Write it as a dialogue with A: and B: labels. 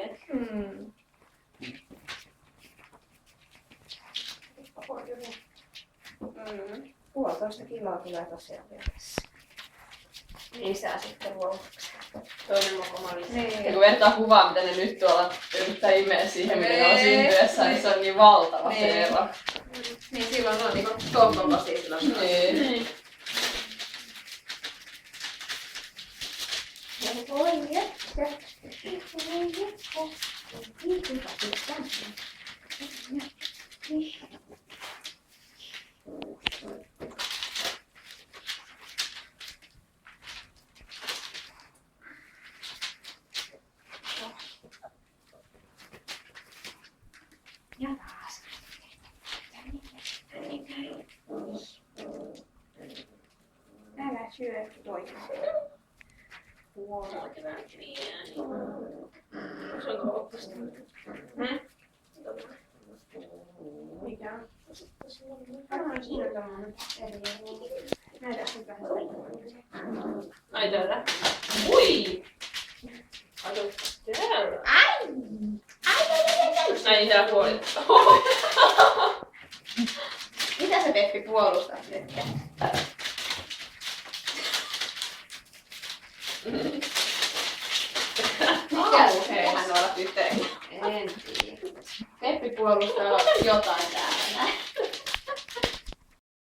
A: oikein.
B: Mm. 1,5 kiloa tulee tosiaan vielä tässä. Lisää sitten luovuksi.
A: Toinen mokoma lisää.
B: Niin.
C: Ja kun vertaa kuvaa, mitä ne nyt tuolla yrittää imeä siihen, mitä ne on syntyessä, niin se on niin valtava se ero.
B: Niin silloin on niinku ton kokoisia silloin.
C: Niin.
B: Voi jättä. Voi jättä. Ja taas. Älä syö toista.
A: Huono pieni. Se on koukkusta.
B: Mikä on? Varmaan siinä on tommonen eri. Näytä nyt vähän sitä.
A: Ai täällä. Ui! Kato täällä.
B: Ai!
A: Ai niin täällä puolella.
B: Mitä sä Peppi puolustat nyt?
C: Kauheehan olla tyttöjä.
B: En tiedä. Peppi puolustaa jotain täällä.